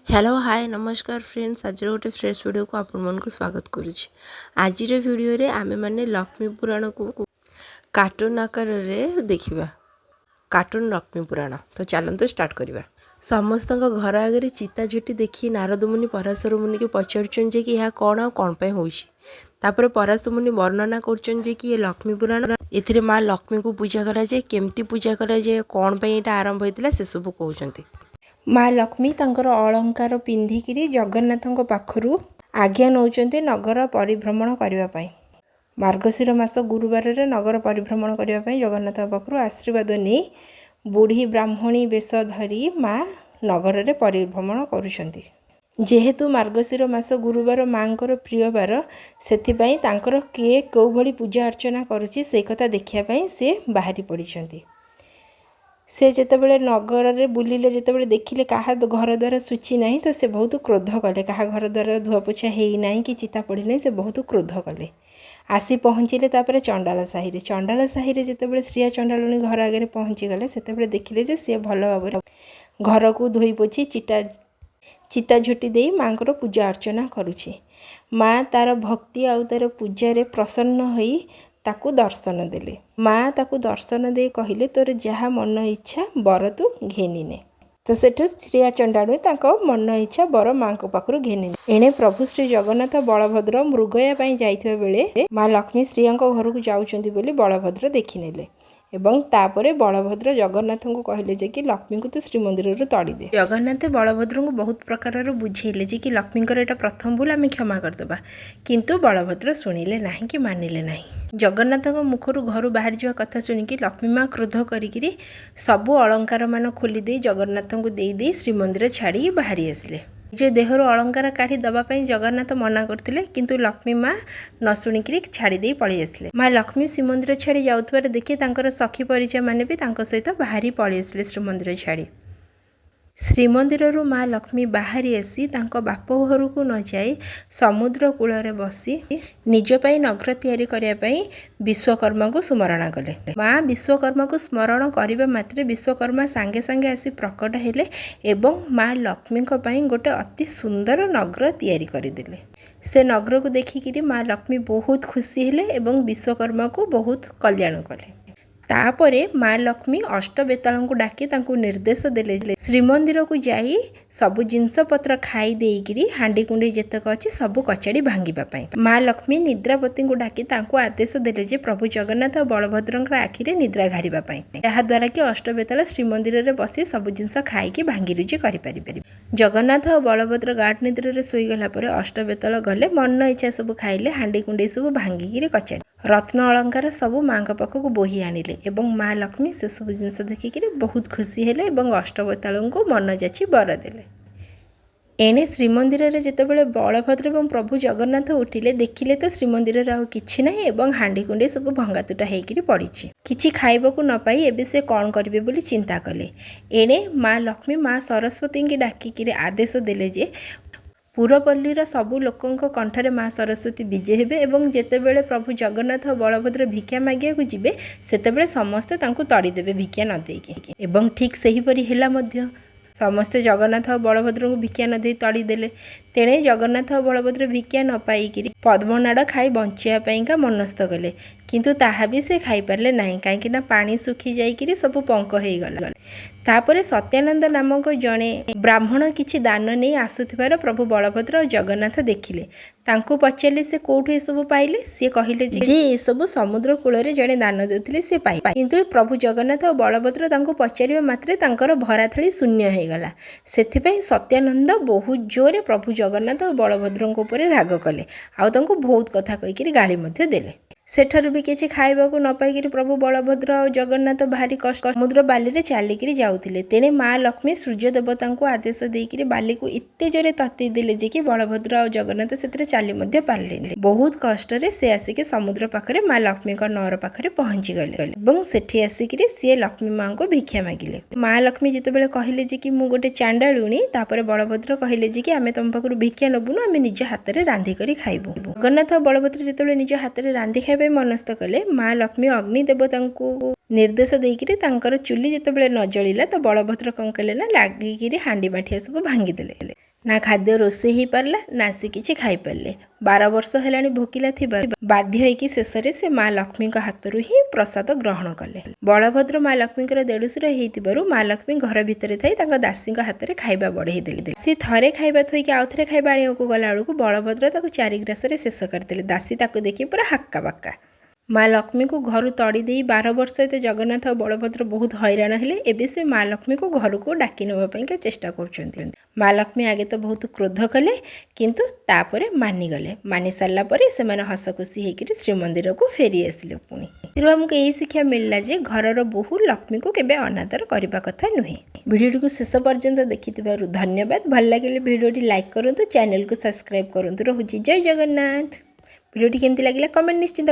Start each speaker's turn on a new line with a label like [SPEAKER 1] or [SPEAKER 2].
[SPEAKER 1] Hello hi नमस्कार friends आज गोटे फ्रेश वीडियो को आपण मन को स्वागत करुच्ची। आज वीडियो रे आमे माने लक्ष्मी पुराण को कार्टून आकार रे देखिबा। कार्टून लक्ष्मी पुराण तो चलते स्टार्ट करिबा। समस्त घर आगे चिता झुटी देखी नारद मुनि पराशर मुनि के पचारुचन जे कि यह कौन आ कौन पे होउछि। तापर पराशर मुनि वर्णना करछन जे कि ये लक्ष्मी पुराण एथिरे माँ लक्ष्मी को पूजा करा जाए, केमती पूजा करा जाए, कौन पे एटा आरंभ होइतिला से सब कहउछन्ति। माँ लक्ष्मी तांकर अलंकार पिंधिकी जगन्नाथ पाखरु आज्ञा नौचंती नगर परिभ्रमण करने। मार्गशीर मास गुरुवार रे नगर परिभ्रमण करने जगन्नाथ पाखरु आशीर्वाद नहीं बुढ़ी ब्राह्मणी वेश धरी माँ नगर रे परिभ्रमण करुछंती। जेहेतु मार्गशीर मास गुरुवार माँकर प्रिय बार सेथिपाई तांकर किए कौ भली पूजा अर्चना करुछि से कथा देखिया से बाहरी पड़िछंती। से जेतेबेले नगर रे बुलिले जेतेबेले देखिले कहा घर द्वार सूची नहीं तो से बहुत क्रोध कले। कहा घर द्वार धुआ पोछा हेई नहीं कि चिता पड़ी नहीं से बहुत क्रोध कले। आसी पहुँचिले तापर चंडाल साही रे जेतेबेले श्रिया चंडालुनी घर आगे पहुँची गले सेतेबेले देखिले जे से भल भाव घर को धोई पोछि चिता झुटी दे माँ को पूजा अर्चना करुछि। माँ तार भक्ति आउ तार पूजा रे प्रसन्न होई ताकू दर्शन देले। माँ ताकू दर्शन दे कहले तोर जहाँ मन इच्छा बर तू घेनिने। तो सेठु श्रिया चंडाणु ताको मन इच्छा बर माँ को पाखरु घेनिने। एणे प्रभु श्री जगन्नाथ बलभद्र मृगया पाई जाइथिबा बेले माँ लक्ष्मी श्रिया घर को जाउचंती बोली बलभद्र देखिनेले एवं तापरे बलभद्र जगन्नाथ को कहले जे कि लक्ष्मी को तू श्रीमंदिर रू तड़ी दे। जगन्नाथ बलभद्र को बहुत प्रकार बुझेले जे कि लक्ष्मी एटा प्रथम भूल आम क्षमा करदेबा, किंतु बलभद्र शुणिले नहीं कि मानिले नहीं। जगन्नाथ मुखर घर बाहर जावा कथा शुणिकी लक्ष्मी माँ क्रोध करी सबु अलंकार मान खोली दे जगन्नाथ को दे श्रीमंदिर छाड़ी बाहरी आसिले। निज देहर अलंकार काढ़ी दबापाई जगन्नाथ मना करथिले, किंतु लक्ष्मी माँ न शुणिकी छाड़ी दे पलि आसिले। माँ लक्ष्मी श्रीमंदिर छाड़ी जाउथबार देखि तांकर सखी परिचा माने भी तांको सहित बाहरी पलि आसिले श्रीमंदिर छाड़ी। श्रीमंदिर माँ लक्ष्मी बाहरी आसी तांको बाप घर को न जाई समुद्र कूल रे बसी निज पाई नगर तैयारी करिया पाई विश्वकर्मा को स्मरण कले। माँ विश्वकर्मा को स्मरण करिबा मात्रे विश्वकर्मा सांगे सांगे आसी प्रकट हेले एवं माँ लक्ष्मी को पाई गोटे अति सुंदर नगर तैयारी करिदेले। से नगर को देखिकी माँ लक्ष्मी बहुत खुशी हेले एवं विश्वकर्मा को बहुत कल्याण कले। तापरे माँ लक्ष्मी अष्टबेताल को डाकी तांको निर्देश देले श्रीमंदिर को जाई सबु जिनस पत्र खाई देइकिरी हांडी कुंडी जेतक अछि सबु कचाड़ी भांगिबा पई। माँ लक्ष्मी निद्रापति को डाकी तांको आदेश देले जे प्रभु जगन्नाथ बलभद्रंकर आखिरे निद्रा घारिबा पई, एहा द्वारा कि अष्टबेताल श्रीमंदिर रे बसी सबु जिनस खाई भांगी रुजी करि परिबे। जगन्नाथ और बलभद्र गाढ़ निद्रा रे सोई गला परे अष्टबेताल गले मन इच्छा सबु खाइले हांडी कुंडी सबु भांगिकिरी कचाड़ी रत्न अलंकार सबू माँ पाखक बोही आनिले एवं माँ लक्ष्मी से सब जिनस देखिक बहुत खुशी हेले एवं अष्टबेताल को मन जाची बर देले। एणे श्रीमंदिर रे जेतेबेले बलभद्र एवं प्रभु जगन्नाथ उठिले देखिले तो श्रीमंदिर आउ किछि नाही एवं हांडी कुंडी सब भंगातुटा हेकिरी पड़िछि। किछि खाइबकु न पाई एबे से कौन करिवे बोली चिंता कले। एणे माँ लक्ष्मी माँ सरस्वती की डाकिकी आदेश देले जे पुरपल्लीर सबु लोकंक कंठरे माँ सरस्वती विजे हेबे एवं जेतेबेले प्रभु जगन्नाथ और बलभद्र भिक्षा मागिया को जिबे सेतेबेले समस्ते तांको तड़ी देबे भिक्षा न देइके एवं ठीक सही परी हेला मध्य समस्ते जगन्नाथ और बलभद्र को भिक्षा न दे तड़ी देले। तेणे जगन्नाथ और बलभद्र भिक्षा न पाइकिरी पद्मनाड़ खाई बंचिया पाइका मनस्थ कले, किंतु ताहा भी से खाई पारले नाही काहेकि ना पानी सुखी जाइकिरी सब पंक हेई गला। तापरे सत्यानंद नामक जणे ब्राह्मण किछि दान नहीं आसुथिबार प्रभु बलभद्र और जगन्नाथ देखिले। तांको पचारे से कोठु ए सब पाइले, से कहिले जे ए सब समुद्र कूल रे जणे दान देउथिले से पाइ, किंतु प्रभु जगन्नाथ और बलभद्र तांको पचारिबा मात्रे तांकर भरा थाली शून्य हे गला। सेथिपई सत्यानंद बहुत जोरे प्रभु जगन्नाथ और बलभद्रଙ୍କ ऊपर राग कले आउ तांको बहुत कथा कहिकिरी गाली मध्य देले। सेठारु भी किछि खाइबाकू न पाइकिरी प्रभु बलभद्र और जगन्नाथ भारी कष्ट समुद्र बाली रे चालिकिरी जाउथिले। तेणे माँ लक्ष्मी सूर्य देवता को आदेश देइकिरी बाली को एते जोरे तत्ते देले जे कि बलभद्र और जगन्नाथ सेतरे चाली मध्य पारले। बहुत कष्ट रे से आसिके समुद्र पाखरे माँ लक्ष्मी का नौर पाखरे पहुंची गले एवं सेठी आसिकिरी से लक्ष्मी माँ को भिक्षा मागिले। माँ लक्ष्मी जेतेबेले कहिले जे कि मु गोटे चांडालुणी तापर बलभद्र कहिले जे कि आमे तम पाखरु भिक्षा नबुनु आमे निज हाथ रे रांधी करी खाइबु। जगन्नाथ और बलभद्र जेतेबेले निज हाथ रे रांधी मनस्थ कले माँ लक्ष्मी अग्नि देवता को निर्देश देइकिरी तांकर चुली जेतेबेले न जळिला तो बलभद्र कं कले ना लागिकिरी हांडी बाठिया सब भांगी देले। ना खाद्य रोषे ही पारला ना से किछि खाई पारले। 12 वर्ष हेलाणी भोकिला थिबा बाध्य होइकी शेषरे से माँ लक्ष्मी हाथरू ही प्रसाद ग्रहण कले। बलभद्र माँ लक्ष्मी देढ़शुर होइतिबारु माँ लक्ष्मी घर भितर थई तांका दासी हाथ में खाइबा बढ़ई देले। सी थरे खाइबा थोइकी आउ थरे खाइबा आनियाकु गला बेलकु बलभद्र ताकु 4 ग्रासरे शेष करदेले। दासी ताकु देखि पूरा हक्का बक्का। माँ लक्ष्मी को घर तड़ी दे 12 वर्ष एत जगन्नाथ और बलभद्र बहुत हैरान हेले। एबे से माँ लक्ष्मी को घर को डाकी नवाई चेष्टा कर। माँ लक्ष्मी आगे तो बहुत क्रोध कले किंतु तापरे मानी गले। मानी सारा पर से हस खुशी होकर श्रीमंदिर को फेरी आसिले। पुणी आमको यही शिक्षा मिलला जे घरर बहु लक्ष्मी को केबे अनादर करबा कथा नुहे। वीडियो को शेष पर्यंत देखिथिबारु धन्यवाद। भल लगे वीडियो लाइक करंतु, चैनल को सब्सक्राइब करंतु। रहुछि जय जगन्नाथ। वीडियो केमती लागिला कमेंट निश्चित